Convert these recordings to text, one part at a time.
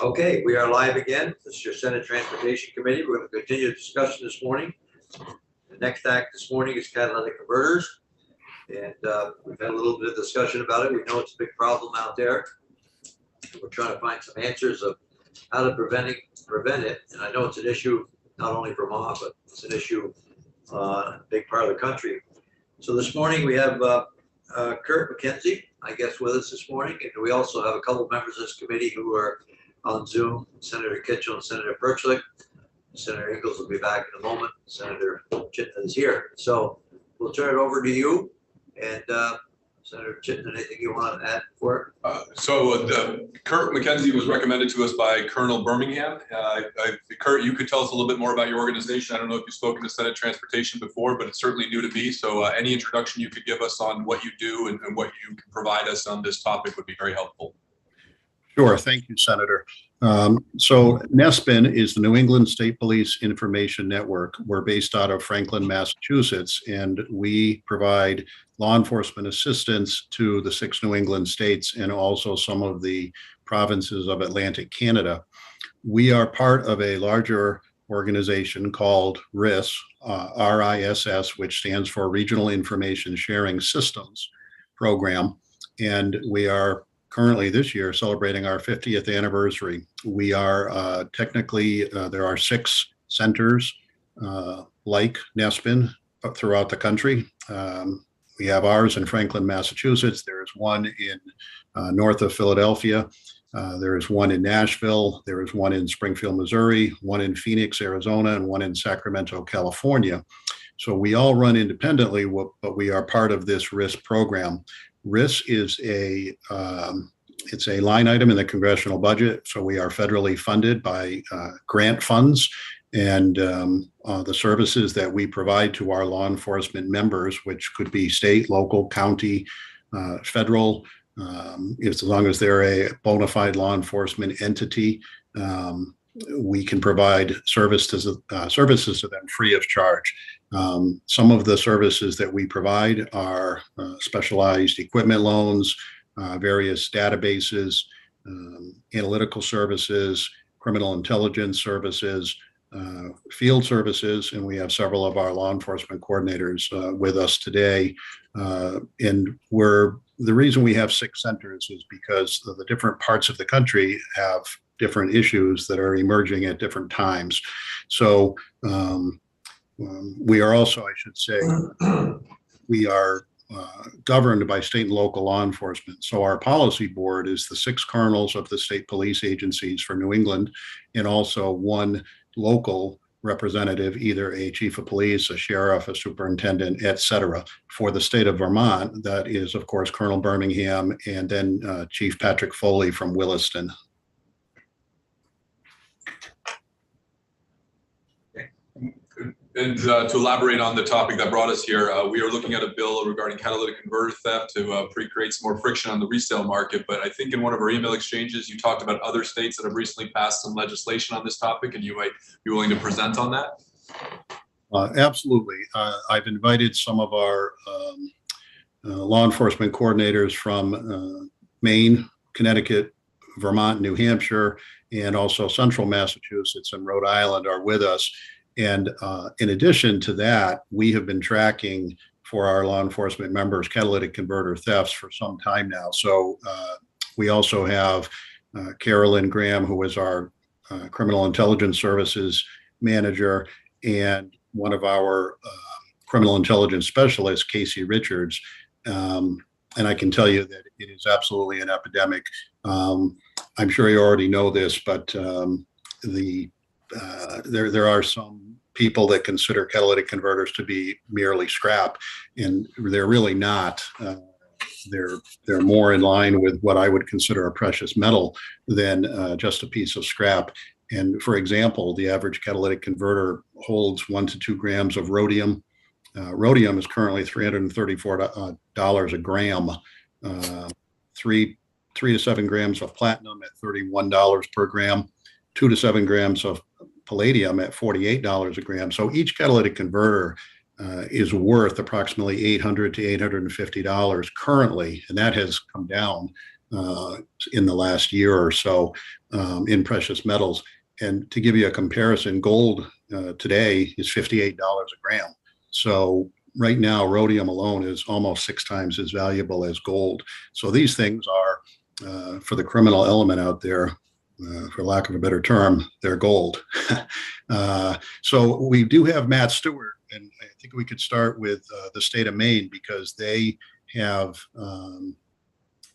Okay, we are live again. This is your Senate Transportation Committee. We're going to continue the discussion this morning. The next act this morning is catalytic converters. And we've had a little bit of discussion about it. We know it's a big problem out there. We're trying to find some answers of how to prevent it. And I know it's an issue, not only Vermont, but it's an issue in a big part of the country. So this morning we have Kurt McKenzie, I guess, with us this morning. And we also have a couple of members of this committee who are on Zoom, Senator Kitchell and Senator Perchlik. Senator Ingalls will be back in a moment. Senator Chittenden is here. So we'll turn it over to you. And Senator Chittenden, anything you want to add for it? Kurt McKenzie was recommended to us by Colonel Birmingham. Kurt, you could tell us a little bit more about your organization. I don't know if you've spoken to Senate Transportation before, but it's certainly new to me. So any introduction you could give us on what you do and what you can provide us on this topic would be very helpful. Sure. Thank you, Senator. So NESPIN is the New England State Police Information Network. We're based out of Franklin, Massachusetts, and we provide law enforcement assistance to the 6 New England states and also some of the provinces of Atlantic Canada. We are part of a larger organization called RISS, RISS, which stands for Regional Information Sharing Systems Program, and we are currently this year celebrating our 50th anniversary. We are technically, there are 6 centers like NESPIN throughout the country. We have ours in Franklin, Massachusetts. There is one in north of Philadelphia. There is one in Nashville. There is one in Springfield, Missouri, one in Phoenix, Arizona, and one in Sacramento, California. So we all run independently, but we are part of this RISS program. RISS is it's a line item in the congressional budget. So we are federally funded by grant funds, and the services that we provide to our law enforcement members, which could be state, local, county, federal, as long as they're a bona fide law enforcement entity, we can provide services to them free of charge. Some of the services that we provide are specialized equipment loans, various databases, analytical services, criminal intelligence services, field services, and we have several of our law enforcement coordinators with us today. And the reason we have 6 centers is because the different parts of the country have different issues that are emerging at different times. So we are also, I should say, we are governed by state and local law enforcement. So our policy board is the 6 colonels of the state police agencies for New England, and also 1 local representative, either a chief of police, a sheriff, a superintendent, etc. For the state of Vermont, that is, of course, Colonel Birmingham, and then Chief Patrick Foley from Williston. And to elaborate on the topic that brought us here, we are looking at a bill regarding catalytic converter theft to create some more friction on the resale market. But I think in one of our email exchanges, you talked about other states that have recently passed some legislation on this topic, and you might be willing to present on that. Absolutely. I've invited some of our law enforcement coordinators from Maine, Connecticut, Vermont, New Hampshire, and also central Massachusetts and Rhode Island are with us. And in addition to that, we have been tracking for our law enforcement members catalytic converter thefts for some time now. So we also have Carolyn Graham, who is our criminal intelligence services manager, and one of our criminal intelligence specialists, Casey Richards. And I can tell you that it is absolutely an epidemic. I'm sure you already know this, but there are some people that consider catalytic converters to be merely scrap, and they're really not. They're more in line with what I would consider a precious metal than just a piece of scrap. And for example, the average catalytic converter holds 1 to 2 grams of rhodium. Rhodium is currently $334 a gram. 3 to 7 grams of platinum at $31 per gram. 2 to 7 grams of palladium at $48 a gram. So each catalytic converter is worth approximately $800 to $850 currently, and that has come down in the last year or so in precious metals. And to give you a comparison, gold today is $58 a gram. So right now, rhodium alone is almost 6 times as valuable as gold. So these things are, for the criminal element out there, for lack of a better term, they're gold. So we do have Matt Stewart, and I think we could start with the state of Maine because they have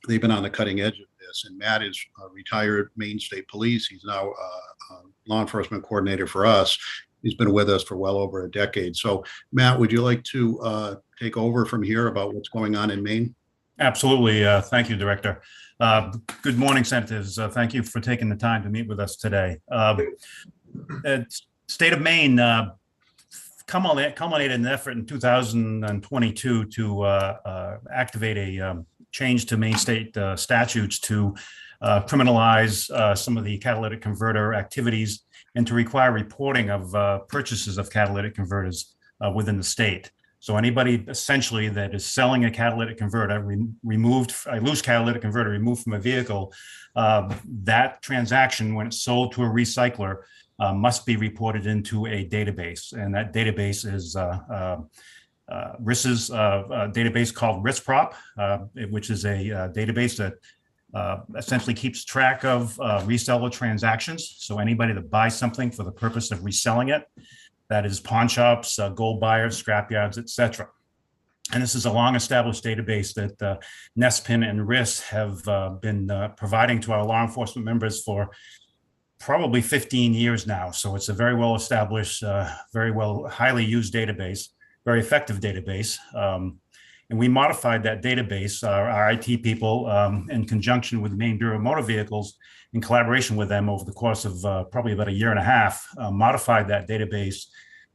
they've been on the cutting edge of this. And Matt is a retired Maine State Police. He's now a law enforcement coordinator for us. He's been with us for well over a decade. So, Matt, would you like to take over from here about what's going on in Maine? Absolutely. Thank you, Director. Good morning, Senators. Thank you for taking the time to meet with us today. State of Maine culminated an effort in 2022 to activate a change to Maine state statutes to criminalize some of the catalytic converter activities and to require reporting of purchases of catalytic converters within the state. So anybody essentially that is selling a catalytic converter, a loose catalytic converter removed from a vehicle, that transaction, when it's sold to a recycler, must be reported into a database. And that database is RIS's database called RISProp, which is a database that essentially keeps track of reseller transactions. So anybody that buys something for the purpose of reselling it, that is pawn shops, gold buyers, scrap yards, et cetera. And this is a long-established database that NESPN and RIS have been providing to our law enforcement members for probably 15 years now. So it's a very well-established, highly used database, very effective database. And we modified that database, our IT people, in conjunction with the Maine Bureau of Motor Vehicles, in collaboration with them over the course of probably about a year and a half, modified that database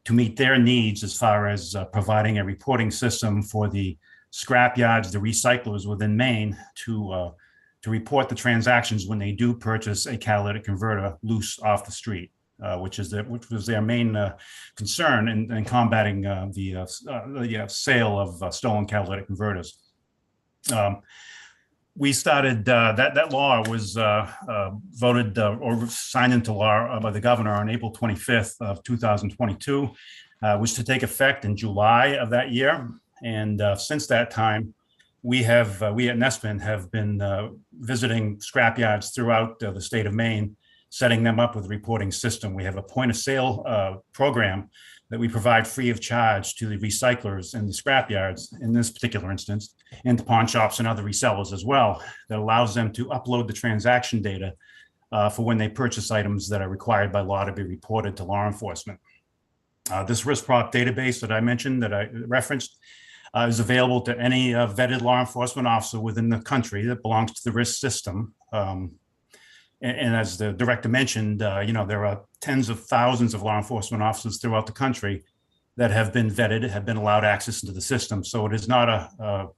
to meet their needs as far as providing a reporting system for the scrap yards, the recyclers within Maine to report the transactions when they do purchase a catalytic converter loose off the street, which was their main concern in combating the sale of stolen catalytic converters. We started that law was voted or signed into law by the governor on April 25th of 2022, was to take effect in July of that year. And since that time, we at NESPN have been visiting scrapyards throughout the state of Maine, setting them up with a reporting system. We have a point of sale program that we provide free of charge to the recyclers and the scrapyards in this particular instance, and to pawn shops and other resellers as well, that allows them to upload the transaction data for when they purchase items that are required by law to be reported to law enforcement. This RISProp database that I mentioned, that I referenced, is available to any vetted law enforcement officer within the country that belongs to the RIS system. And as the director mentioned, there are tens of thousands of law enforcement officers throughout the country that have been vetted, have been allowed access into the system. So it is not a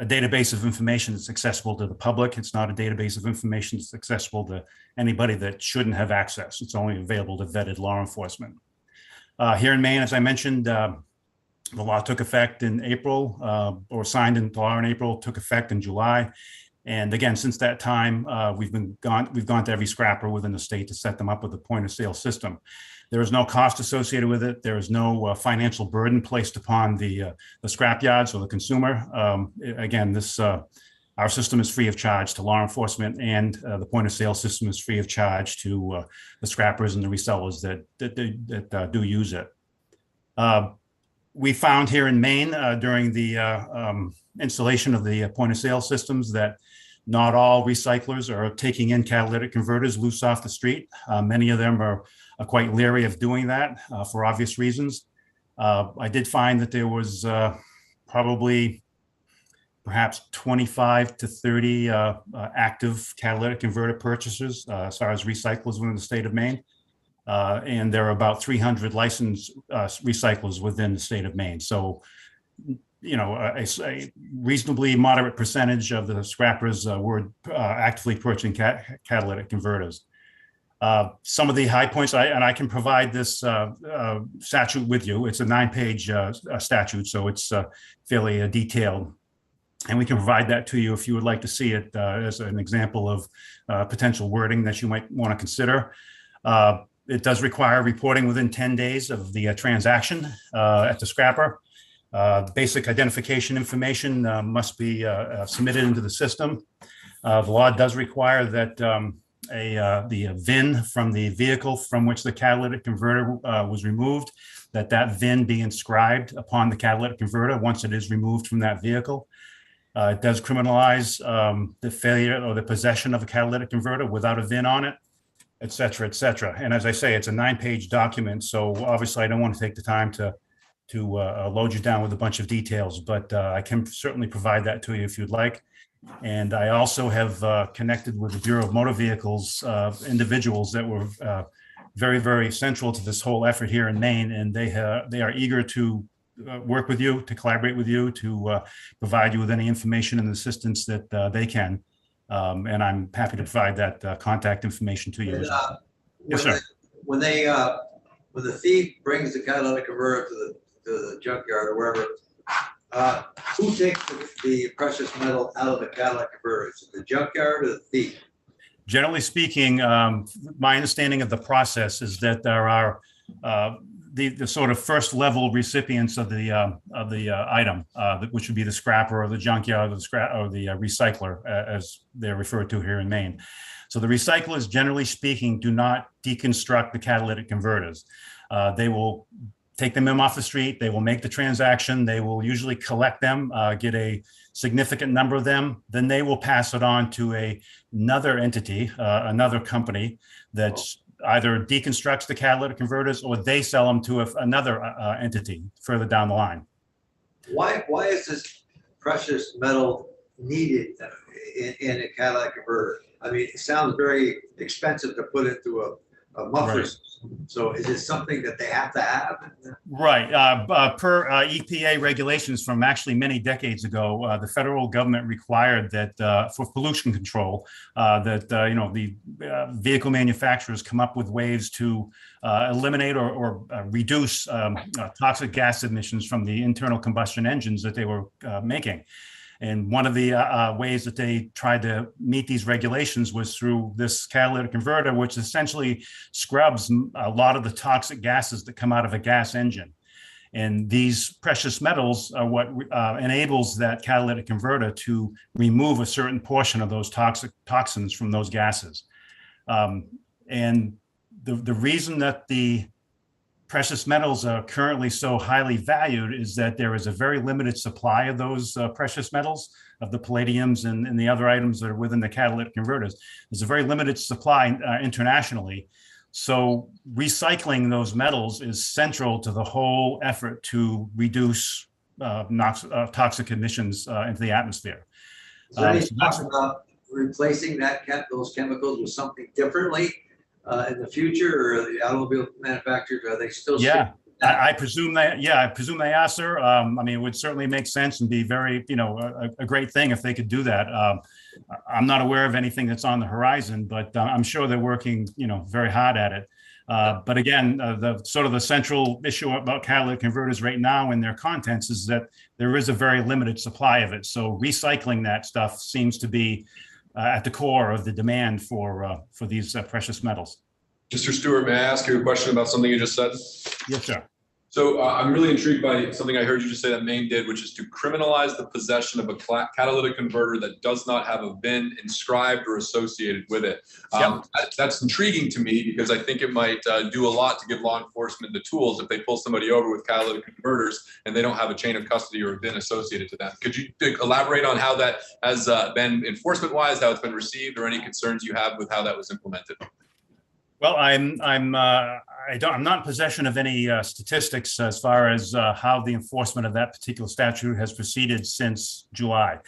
database of information that's accessible to the public. It's not a database of information that's accessible to anybody that shouldn't have access. It's only available to vetted law enforcement. Here in Maine, as I mentioned, the law took effect in April, or signed into law in April, took effect in July. And again, since that time, we've gone to every scrapper within the state to set them up with a point of sale system. There is no cost associated with it. There is no financial burden placed upon the scrap yards or the consumer. Again, our system is free of charge to law enforcement, and the point of sale system is free of charge to the scrappers and the resellers that do use it. We found here in Maine during the installation of the point of sale systems that not all recyclers are taking in catalytic converters loose off the street. Many of them are quite leery of doing that for obvious reasons. I did find that there was probably perhaps 25 to 30 active catalytic converter purchasers as far as recyclers within the state of Maine. And there are about 300 licensed recyclers within the state of Maine. So, a reasonably moderate percentage of the scrappers were actively purchasing catalytic converters. Some of the high points, and I can provide this statute with you. It's a 9-page statute, so it's fairly detailed. And we can provide that to you if you would like to see it as an example of potential wording that you might want to consider. It does require reporting within 10 days of the transaction at the scrapper. Basic identification information must be submitted into the system. The law does require that the VIN from the vehicle from which the catalytic converter was removed, that VIN be inscribed upon the catalytic converter once it is removed from that vehicle. It does criminalize the failure or the possession of a catalytic converter without a VIN on it, et cetera, et cetera. And as I say, it's a 9-page document. So obviously I don't want to take the time to load you down with a bunch of details, but I can certainly provide that to you if you'd like. And I also have connected with the Bureau of Motor Vehicles individuals that were very, very central to this whole effort here in Maine. And they are eager to work with you, to collaborate with you, to provide you with any information and assistance that they can. And I'm happy to provide that contact information to you. And, Yes, sir. when the thief brings the catalytic converter to the junkyard or wherever, who takes the precious metal out of the catalytic converter? Is it the junkyard or the thief? Generally speaking, my understanding of the process is that there are the sort of first level recipients of the item, which would be the scrapper or the junkyard or the recycler, as they're referred to here in Maine. So the recyclers, generally speaking, do not deconstruct the catalytic converters. They will take them off the street. They will make the transaction. They will usually collect them, get a significant number of them. Then they will pass it on to another entity, another company that's either deconstructs the catalytic converters or they sell them to another entity further down the line. Why is this precious metal needed in a catalytic converter? I mean, it sounds very expensive to put into a muffler. Right. So is it something that they have to have? Right. Per EPA regulations from actually many decades ago, the federal government required that for pollution control, the vehicle manufacturers come up with ways to eliminate or reduce toxic gas emissions from the internal combustion engines that they were making. And one of the ways that they tried to meet these regulations was through this catalytic converter, which essentially scrubs a lot of the toxic gases that come out of a gas engine. And these precious metals are what enables that catalytic converter to remove a certain portion of those toxins from those gases. And the reason that the precious metals are currently so highly valued is that there is a very limited supply of those precious metals, of the palladiums and the other items that are within the catalytic converters. There's a very limited supply internationally. So recycling those metals is central to the whole effort to reduce toxic emissions into the atmosphere. Is there any talk about replacing those chemicals with something differently in the future, or the automobile manufacturers, are they still? Yeah, I presume that. Yeah, I presume they are, sir. I mean, it would certainly make sense and be very, a great thing if they could do that. I'm not aware of anything that's on the horizon, but I'm sure they're working, very hard at it. But again, the central issue about catalytic converters right now and their contents is that there is a very limited supply of it. So recycling that stuff seems to be at the core of the demand for these precious metals. Mr. Stewart, may I ask you a question about something you just said? Yes, sir. So I'm really intrigued by something I heard you just say that Maine did, which is to criminalize the possession of a catalytic converter that does not have a VIN inscribed or associated with it. That's intriguing to me because I think it might do a lot to give law enforcement the tools if they pull somebody over with catalytic converters and they don't have a chain of custody or a VIN associated to them. Could you elaborate on how that has been enforcement-wise, how it's been received, or any concerns you have with how that was implemented? Well, I'm not in possession of any statistics as far as how the enforcement of that particular statute has proceeded since July.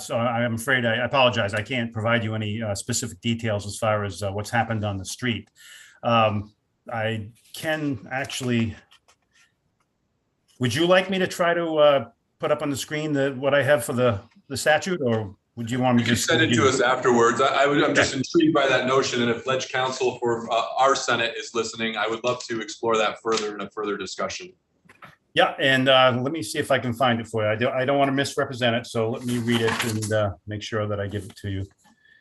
So I'm afraid I apologize. I can't provide you any specific details as far as what's happened on the street. I can actually. Would you like me to try to put up on the screen what I have for the statute, or would you want me to just send it to us afterwards? I'm just intrigued by that notion, and if Ledge Counsel for our Senate is listening, I would love to explore that further in a further discussion. Yeah, and let me see if I can find it for you. I don't want to misrepresent it, so let me read it and make sure that I give it to you.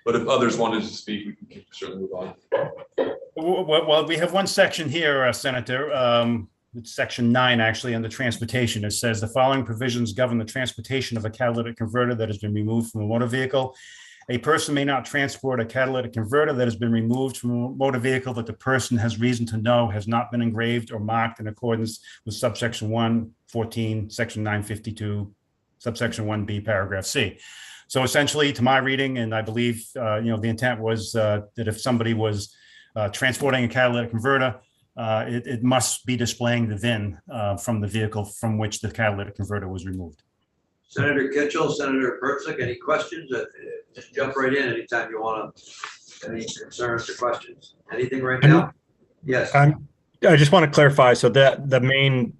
But if others wanted to speak, we can certainly move on. Well, we have one section here, Senator. It's section 9, actually, under transportation. It says the following provisions govern the transportation of a catalytic converter that has been removed from a motor vehicle. A person may not transport a catalytic converter that has been removed from a motor vehicle that the person has reason to know has not been engraved or marked in accordance with subsection 114, section 952, subsection 1B, paragraph C. So essentially, to my reading, and I believe the intent was that if somebody was transporting a catalytic converter, it must be displaying the VIN from the vehicle from which the catalytic converter was removed. Senator Kitchell, Senator Persick, any questions? Just jump right in anytime you want to, any concerns or questions. Anything right now? Yes. I just want to clarify, so that the main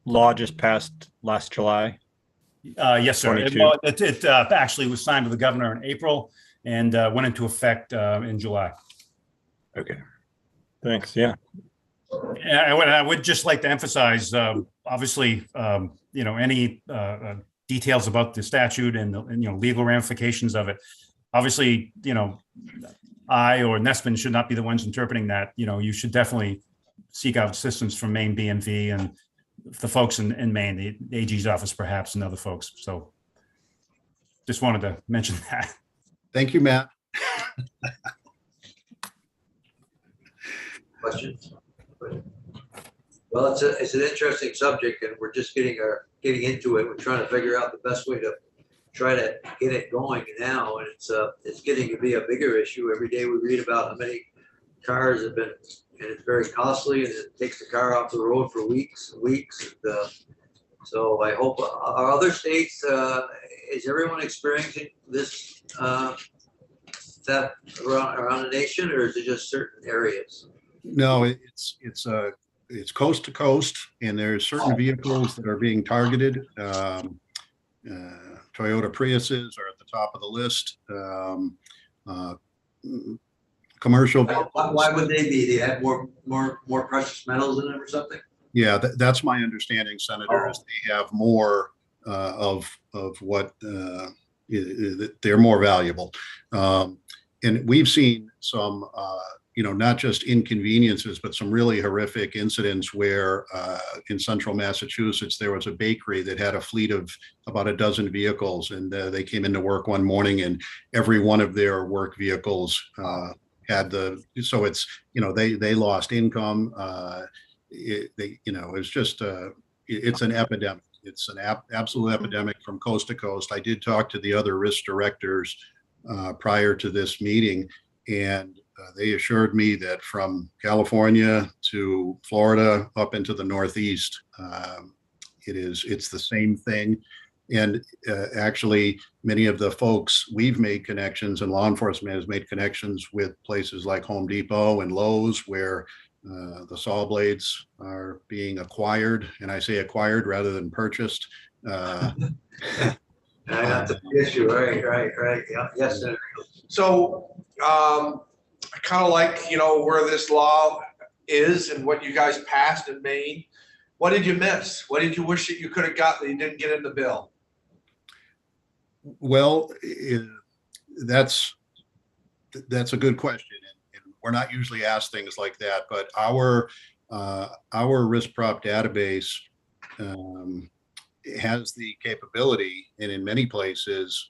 law just passed last July? Yes, sir. 22. It actually was signed with the governor in April and went into effect in July. Okay. Thanks. Yeah. And I would just like to emphasize, obviously, any details about the statute and legal ramifications of it. Obviously, I or Nespin should not be the ones interpreting that. You should definitely seek out assistance from Maine BMV and the folks in Maine, the AG's office, perhaps, and other folks. So just wanted to mention that. Thank you, Matt. Questions? Well, it's an interesting subject, and we're just getting into it. We're trying to figure out the best way to try to get it going now, and it's getting to be a bigger issue. Every day we read about how many cars have been, and it's very costly, and it takes the car off the road for weeks and weeks. And, so I hope our other states, is everyone experiencing this theft around the nation, or is it just certain areas? No, it's coast to coast, and there's certain vehicles that are being targeted. Toyota Priuses are at the top of the list. Commercial vehicles. Why would they be? They have more precious metals in them or something? Yeah, that's my understanding, Senator, is they have more of what they're more valuable. And we've seen some, not just inconveniences, but some really horrific incidents where in central Massachusetts, there was a bakery that had a fleet of about a dozen vehicles, and they came into work one morning and every one of their work vehicles so it's, they lost income. It's just, it's an epidemic. It's an absolute epidemic from coast to coast. I did talk to the other risk directors prior to this meeting, and they assured me that from California to Florida up into the Northeast, it's the same thing. And actually, many of the folks, we've made connections, and law enforcement has made connections with places like Home Depot and Lowe's, where the saw blades are being acquired, and I say acquired rather than purchased. That's the issue, right. Yeah. Yes, Senator. So I kind of like, where this law is and what you guys passed in Maine. What did you miss? What did you wish that you could have got that you didn't get in the bill? Well, that's a good question. And we're not usually asked things like that, but our risk prop database has the capability, and in many places,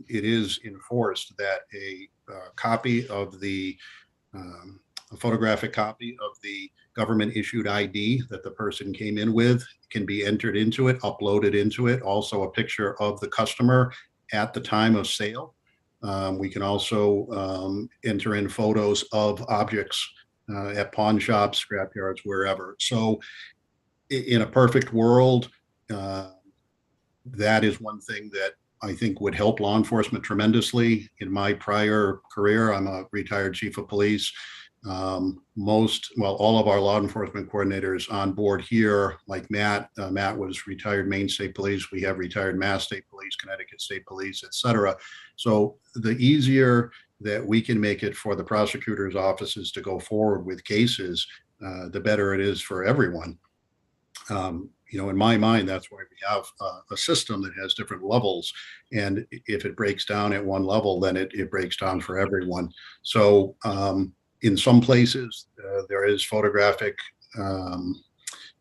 it is enforced that a copy of a photographic copy of the government issued ID that the person came in with can be entered into it, uploaded into it. Also, a picture of the customer at the time of sale. We can also enter in photos of objects at pawn shops, scrapyards, wherever. So in a perfect world, that is one thing that I think would help law enforcement tremendously. In my prior career, I'm a retired chief of police. All of our law enforcement coordinators on board here, like Matt was retired Maine State Police. We have retired Mass State Police, Connecticut State Police, et cetera. So the easier that we can make it for the prosecutors' offices to go forward with cases, the better it is for everyone. In my mind, that's why we have a system that has different levels. And if it breaks down at one level, then it breaks down for everyone. So in some places, there is photographic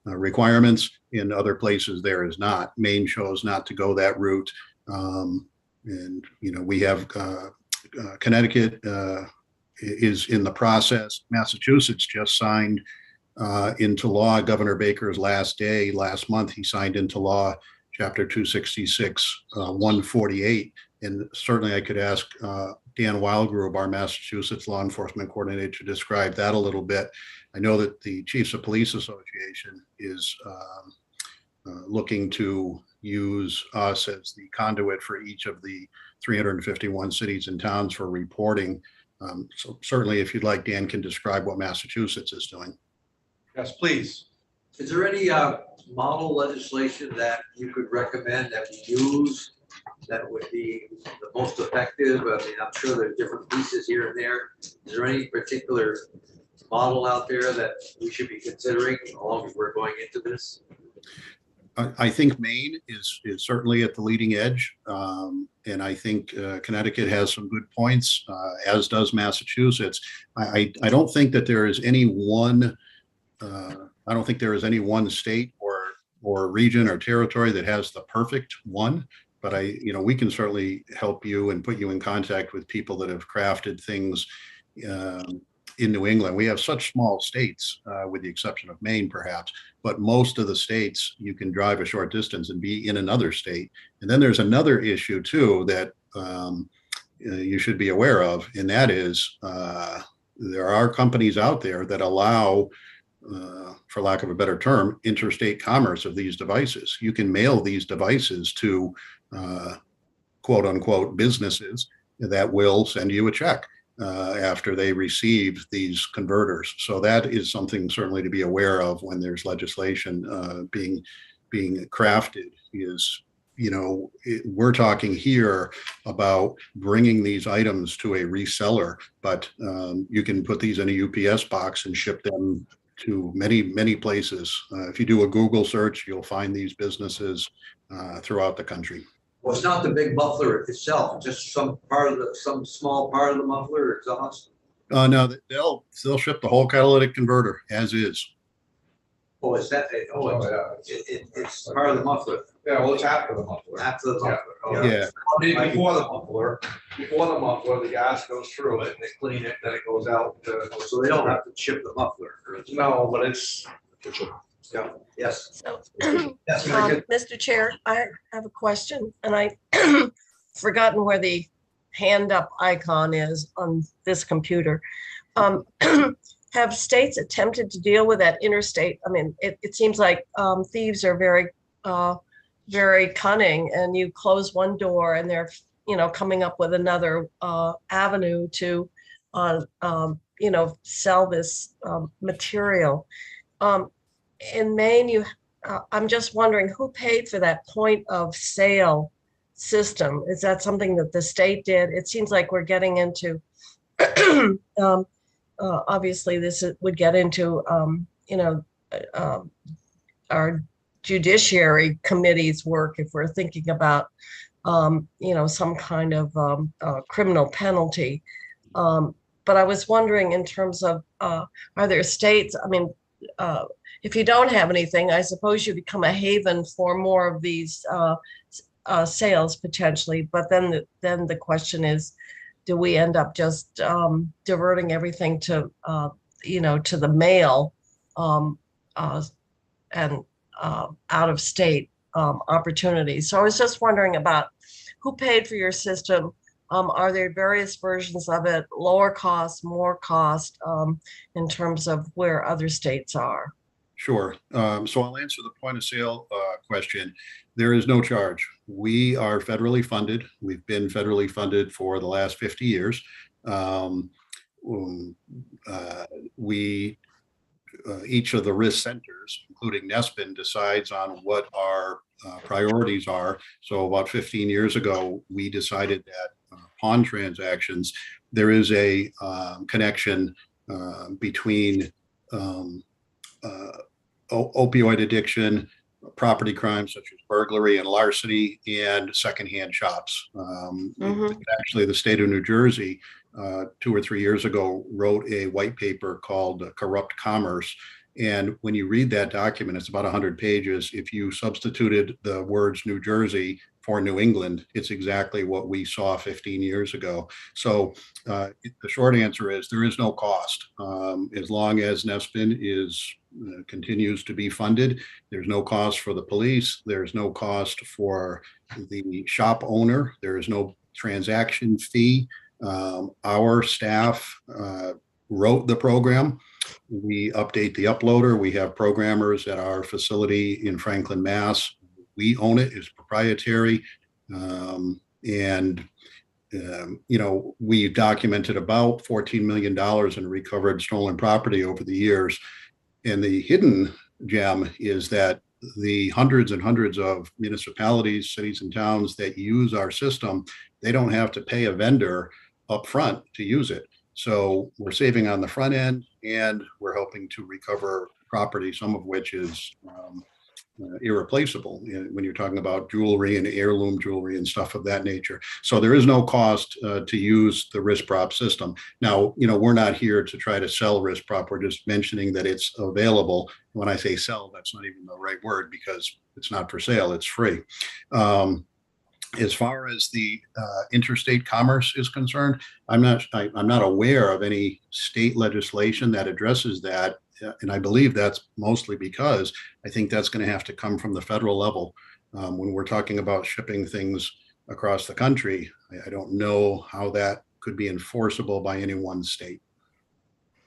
requirements. In other places, there is not. Maine chose not to go that route. We have Connecticut is in the process. Massachusetts just signed into law. Governor Baker's last month, he signed into law Chapter 266, 148. And certainly I could ask Dan Wildgrove, our Massachusetts law enforcement coordinator, to describe that a little bit. I know that the Chiefs of Police Association is looking to use us as the conduit for each of the 351 cities and towns for reporting. So certainly, if you'd like, Dan can describe what Massachusetts is doing. Yes, please. Is there any model legislation that you could recommend that we use that would be the most effective? I mean, I'm sure there's different pieces here and there. Is there any particular model out there that we should be considering along as we're going into this? I think Maine is certainly at the leading edge. And I think Connecticut has some good points, as does Massachusetts. I don't think that there is any one state or region or territory that has the perfect one. But we can certainly help you and put you in contact with people that have crafted things in New England. We have such small states, with the exception of Maine, perhaps, but most of the states you can drive a short distance and be in another state. And then there's another issue too that you should be aware of, and that is there are companies out there that allow, for lack of a better term, interstate commerce of these devices. You can mail these devices to quote unquote businesses that will send you a check after they receive these converters. So that is something certainly to be aware of when there's legislation being crafted. We're talking here about bringing these items to a reseller, but you can put these in a UPS box and ship them to many, many places. If you do a Google search, you'll find these businesses throughout the country. Well, it's not the big muffler itself, just some small part of the muffler exhaust. No, they'll ship the whole catalytic converter as is. Oh, is that? It's part of the muffler. Yeah, well, it's after the muffler. After the muffler. Oh, Yeah. I mean, before the muffler, the gas goes through it and they clean it, then it goes out. So they don't have to chip the muffler. No, but it's. Yeah. Yes. So, Yes, very good. Mr. Chair, I have a question, and I forgotten where the hand up icon is on this computer. Have states attempted to deal with that interstate? I mean, it seems like thieves are very, very cunning, and you close one door and they're, coming up with another avenue to, sell this material. In Maine, I'm just wondering who paid for that point of sale system? Is that something that the state did? It seems like we're getting into, obviously this would get into, our judiciary committee's work if we're thinking about, some kind of criminal penalty. But I was wondering in terms of, are there states, if you don't have anything, I suppose you become a haven for more of these sales potentially. But then the question is, do we end up just diverting everything to to the mail and out of state opportunities? So I was just wondering about who paid for your system. Are there various versions of it, lower cost, more cost, in terms of where other states are? Sure. So I'll answer the point of sale question. There is no charge. We are federally funded. We've been federally funded for the last 50 years. Each of the risk centers, including NESPN, decides on what our priorities are. So about 15 years ago, we decided that pawn transactions, there is a connection between opioid addiction, property crimes such as burglary and larceny, and secondhand shops. Actually, the state of New Jersey, 2 or 3 years ago, wrote a white paper called Corrupt Commerce. And when you read that document, it's about 100 pages. If you substituted the words New Jersey for New England, it's exactly what we saw 15 years ago. So the short answer is there is no cost. As long as NESPN continues to be funded, there's no cost for the police. There's no cost for the shop owner. There is no transaction fee. Our staff wrote the program. We update the uploader. We have programmers at our facility in Franklin, Mass. We own it. It's proprietary. We documented about $14 million in recovered stolen property over the years. And the hidden gem is that the hundreds and hundreds of municipalities, cities, and towns that use our system, they don't have to pay a vendor up front to use it. So we're saving on the front end, and we're helping to recover property, some of which is irreplaceable when you're talking about jewelry and heirloom jewelry and stuff of that nature. So there is no cost to use the RISPROP system. Now, we're not here to try to sell RISPROP. We're just mentioning that it's available. When I say sell, that's not even the right word, because it's not for sale, it's free. As far as the interstate commerce is concerned, I'm not aware of any state legislation that addresses that. And I believe that's mostly because I think that's going to have to come from the federal level. When we're talking about shipping things across the country, I don't know how that could be enforceable by any one state.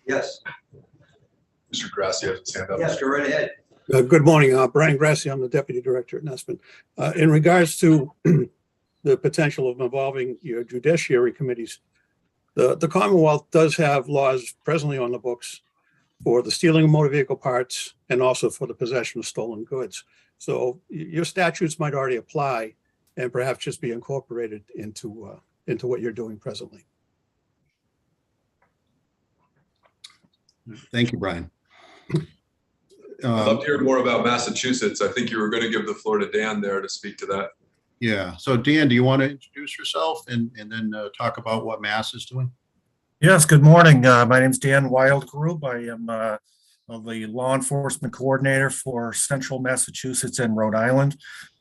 Yes, Mr. Grassi has his hand up. yes, go right ahead. Good morning, Brian Grassi. I'm the Deputy Director at NESPN. In regards to the potential of involving your judiciary committees, the Commonwealth does have laws presently on the books for the stealing of motor vehicle parts and also for the possession of stolen goods. So your statutes might already apply and perhaps just be incorporated into what you're doing presently. Thank you, Brian. I'd love to hear more about Massachusetts. I think you were going to give the floor to Dan there to speak to that. Yeah. So Dan, do you want to introduce yourself and then talk about what Mass is doing? Yes, good morning. My name is Dan Wildgrub. I am the law enforcement coordinator for Central Massachusetts and Rhode Island,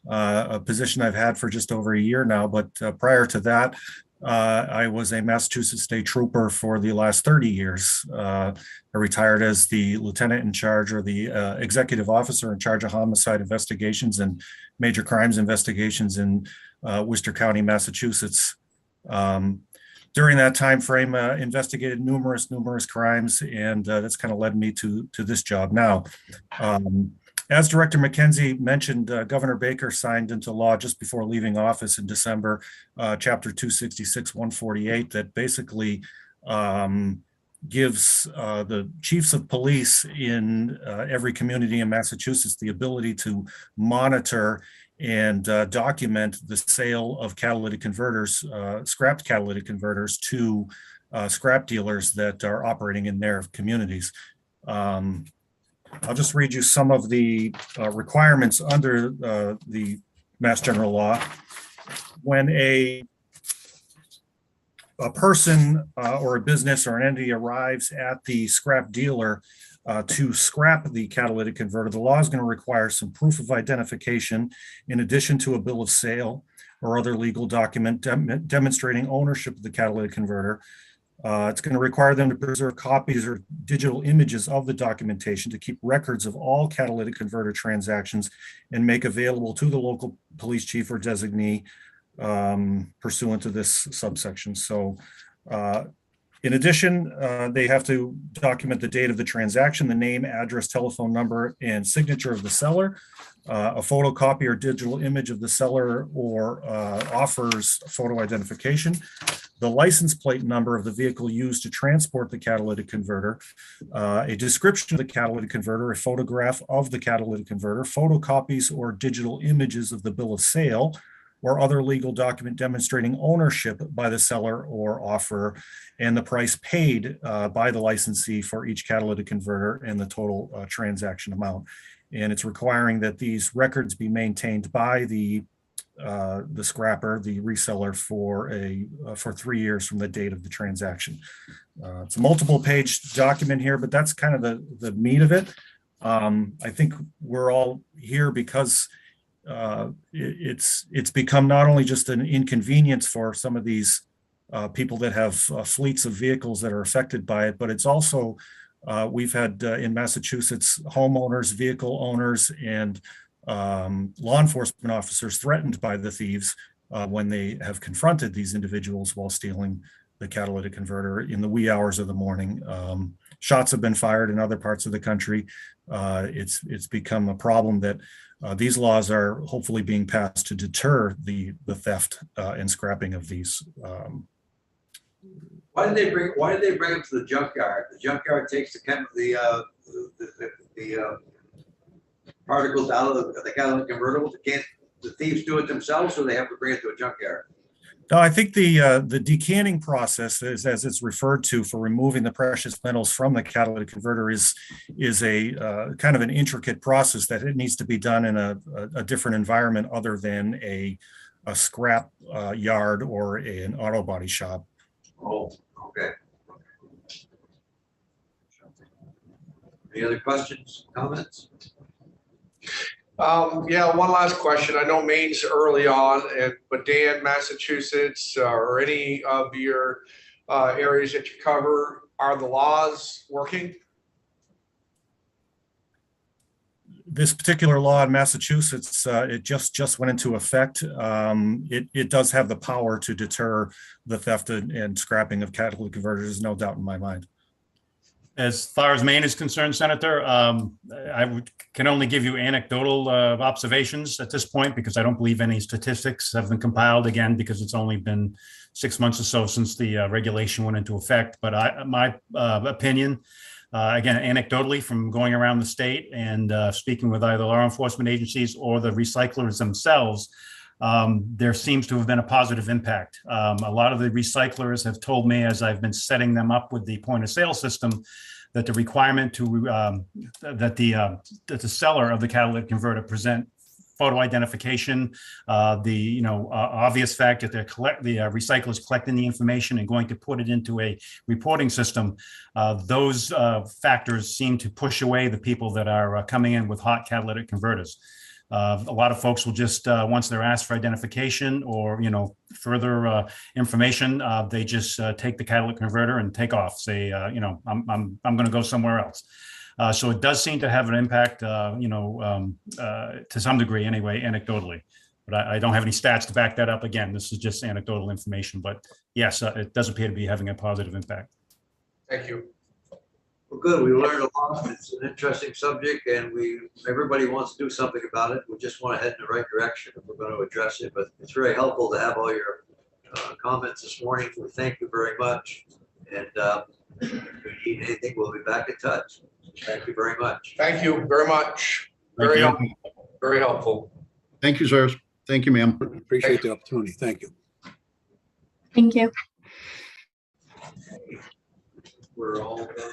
a position I've had for just over a year now. But prior to that, I was a Massachusetts State Trooper for the last 30 years. I retired as the lieutenant in charge, or the executive officer in charge of homicide investigations and major crimes investigations in Worcester County, Massachusetts. During that time frame, investigated numerous crimes, and that's kind of led me to this job now. As Director McKenzie mentioned, Governor Baker signed into law just before leaving office in December, Chapter 266-148, that basically gives the chiefs of police in every community in Massachusetts the ability to monitor and document the sale of catalytic converters, scrapped catalytic converters, to scrap dealers that are operating in their communities. I'll just read you some of the requirements under the Mass General Law. When a person or a business or an entity arrives at the scrap dealer to scrap the catalytic converter, the law is going to require some proof of identification in addition to a bill of sale or other legal document demonstrating ownership of the catalytic converter. It's going to require them to preserve copies or digital images of the documentation to keep records of all catalytic converter transactions and make available to the local police chief or designee pursuant to this subsection. So in addition, they have to document the date of the transaction, the name, address, telephone number, and signature of the seller, a photocopy or digital image of the seller or offer's photo identification, the license plate number of the vehicle used to transport the catalytic converter, a description of the catalytic converter, a photograph of the catalytic converter, photocopies or digital images of the bill of sale, or other legal document demonstrating ownership by the seller or offerer, and the price paid by the licensee for each catalytic converter and the total transaction amount. And it's requiring that these records be maintained by the scrapper, the reseller, for 3 years from the date of the transaction. It's a multiple page document here, but that's kind of the meat of it. I think we're all here because it's become not only just an inconvenience for some of these people that have fleets of vehicles that are affected by it, but it's also we've had in Massachusetts homeowners, vehicle owners, and law enforcement officers threatened by the thieves when they have confronted these individuals while stealing the catalytic converter in the wee hours of the morning. Shots have been fired in other parts of the country. It's become a problem that these laws are hopefully being passed to deter the theft and scrapping of these. Why did they bring them to the junkyard? The junkyard takes the particles out of the catalytic convertible. Can't the thieves do it themselves, or they have to bring it to a junkyard? No, I think the decanting process, as it's referred to, for removing the precious metals from the catalytic converter is a kind of an intricate process that it needs to be done in a different environment other than a scrap yard or an auto body shop. Oh, okay. Any other questions, comments? Yeah, one last question. I know Maine's early on, but Dan, Massachusetts, or any of your areas that you cover, are the laws working? This particular law in Massachusetts, it just went into effect. It does have the power to deter the theft and scrapping of catalytic converters, there's no doubt in my mind. As far as Maine is concerned, Senator, can only give you anecdotal observations at this point, because I don't believe any statistics have been compiled, again, because it's only been 6 months or so since the regulation went into effect. But my opinion, again, anecdotally from going around the state and speaking with either law enforcement agencies or the recyclers themselves, there seems to have been a positive impact. A lot of the recyclers have told me, as I've been setting them up with the point of sale system, that the requirement that the seller of the catalytic converter present photo identification, obvious fact that the recyclers collecting the information and going to put it into a reporting system, those factors seem to push away the people that are coming in with hot catalytic converters. A lot of folks will just, once they're asked for identification or, further information, they just take the catalytic converter and take off, say, I'm going to go somewhere else. So it does seem to have an impact, to some degree anyway, anecdotally. But I don't have any stats to back that up. Again, this is just anecdotal information. But yes, it does appear to be having a positive impact. Thank you. Well, good. We learned a lot. It's an interesting subject, and everybody wants to do something about it. We just want to head in the right direction if we're going to address it. But it's very helpful to have all your comments this morning. We thank you very much. And if we need anything, we'll be back in touch. Thank you very much. Thank you very much. Thank you. Helpful. Very helpful. Thank you, sirs. Thank you, ma'am. Appreciate the opportunity. Thank you. Thank you. We're all done.